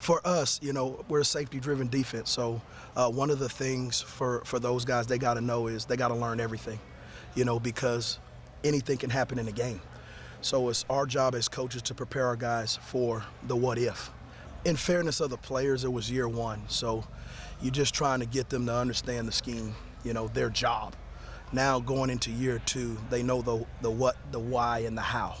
For us, we're a safety-driven defense. So one of the things for those guys they got to know is they got to learn everything, because anything can happen in a game. So it's our job as coaches to prepare our guys for the what if. In fairness of the players, it was year one. So you're just trying to get them to understand the scheme, their job. Now going into year two, they know the what, the why, and the how.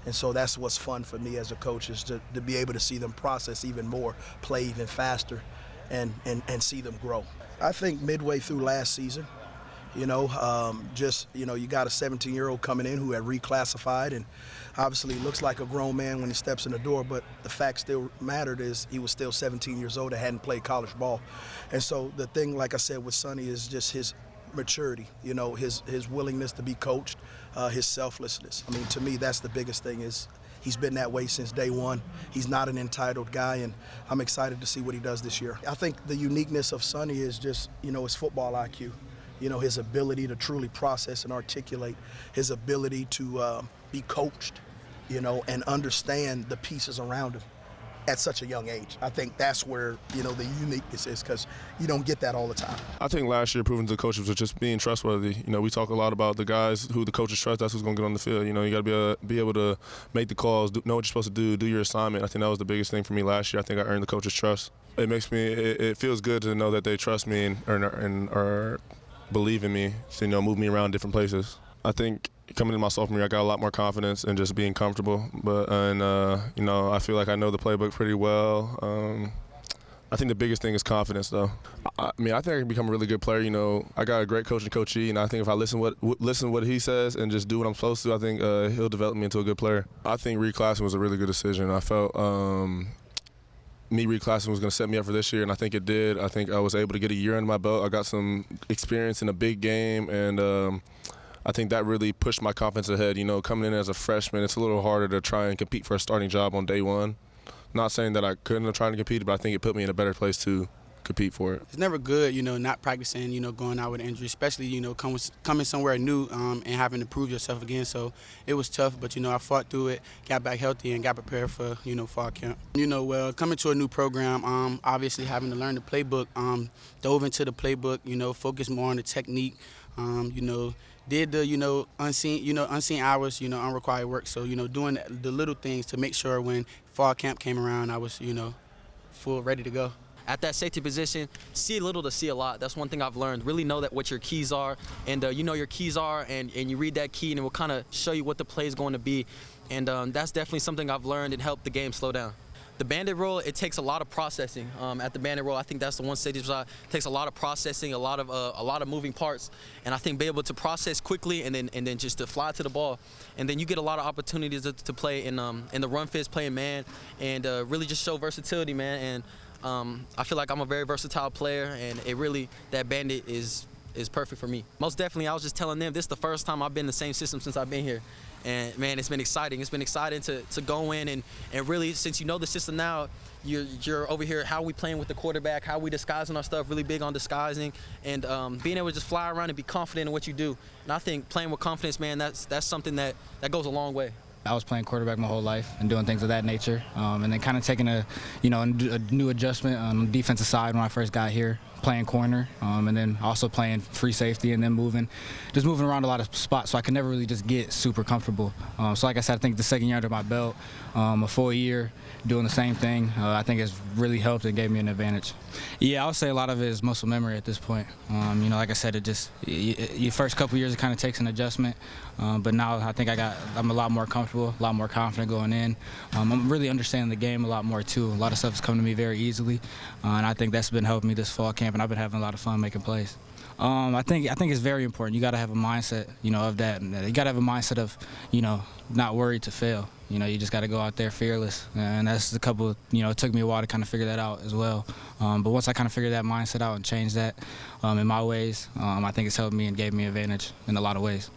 And so that's what's fun for me as a coach is to be able to see them process even more, play even faster, and see them grow. I think midway through last season, you got a 17-year-old coming in who had reclassified and obviously looks like a grown man when he steps in the door, but the fact still mattered is he was still 17 years old and hadn't played college ball. And so the thing, like I said, with Sonny is just his maturity, his willingness to be coached, his selflessness. I mean, to me, that's the biggest thing is he's been that way since day one. He's not an entitled guy, and I'm excited to see what he does this year. I think the uniqueness of Sonny is just, his football IQ, his ability to truly process and articulate, his ability to be coached, and understand the pieces around him at such a young age. I think that's where, the uniqueness is because you don't get that all the time. I think last year proving to the coaches was just being trustworthy. We talk a lot about the guys who the coaches trust, that's who's going to get on the field. You got to be able to make the calls, know what you're supposed to do your assignment. I think that was the biggest thing for me last year. I think I earned the coaches' trust. It feels good to know that they trust me and are believe in me to, move me around different places. I think coming into my sophomore year, I got a lot more confidence and just being comfortable. I feel like I know the playbook pretty well. I think the biggest thing is confidence, though. I think I can become a really good player. I got a great coach in Coach E, and I think if I listen what he says and just do what I'm supposed to, I think he'll develop me into a good player. I think reclassing was a really good decision. I felt me reclassing was going to set me up for this year, and I think it did. I think I was able to get a year under my belt. I got some experience in a big game, and I think that really pushed my confidence ahead. Coming in as a freshman, it's a little harder to try and compete for a starting job on day one. Not saying that I couldn't have tried to compete, but I think it put me in a better place to compete for it. It's never good, not practicing, going out with an injury, especially, coming somewhere new and having to prove yourself again. So it was tough, but, I fought through it, got back healthy, and got prepared for, fall camp. Coming to a new program, obviously having to learn the playbook, dove into the playbook, focused more on the technique, did the, unseen hours, unrequired work. So, doing the little things to make sure when fall camp came around, I was, full ready to go. At that safety position, see a little to see a lot. That's one thing I've learned. Really know what your keys are, and your keys are, and you read that key, and it will kind of show you what the play is going to be. And that's definitely something I've learned and helped the game slow down. The bandit roll, it takes a lot of processing. At the bandit roll, I think that's the one safety spot. It takes a lot of processing, a lot of moving parts, and I think be able to process quickly and then just to fly to the ball, and then you get a lot of opportunities to play in the run fist, playing man, and really just show versatility, man. And I feel like I'm a very versatile player, and that bandit is perfect for me. Most definitely, I was just telling them this is the first time I've been in the same system since I've been here. And man, it's been exciting. It's been exciting to go in and really, since you know the system now, you're over here, how we playing with the quarterback, how we disguising our stuff, really big on disguising, and being able to just fly around and be confident in what you do. And I think playing with confidence, man, that's something that goes a long way. I was playing quarterback my whole life and doing things of that nature, and then kind of taking a new adjustment on the defensive side when I first got here, playing corner, and then also playing free safety, and then moving around a lot of spots, so I could never really just get super comfortable. So like I said, I think the second year under my belt, a full year doing the same thing, I think it's really helped and gave me an advantage. Yeah, I would say a lot of it is muscle memory at this point. Like I said, your first couple years it kind of takes an adjustment, but now I think I'm a lot more comfortable, a lot more confident going in. I'm really understanding the game a lot more too. A lot of stuff is coming to me very easily, and I think that's been helping me this fall camp, and I've been having a lot of fun making plays. I think it's very important. You got to have a mindset, of that. You got to have a mindset of, not worried to fail. You just got to go out there fearless, and that's a couple. It took me a while to kind of figure that out as well. But once I kind of figured that mindset out and changed that in my ways, I think it's helped me and gave me an advantage in a lot of ways.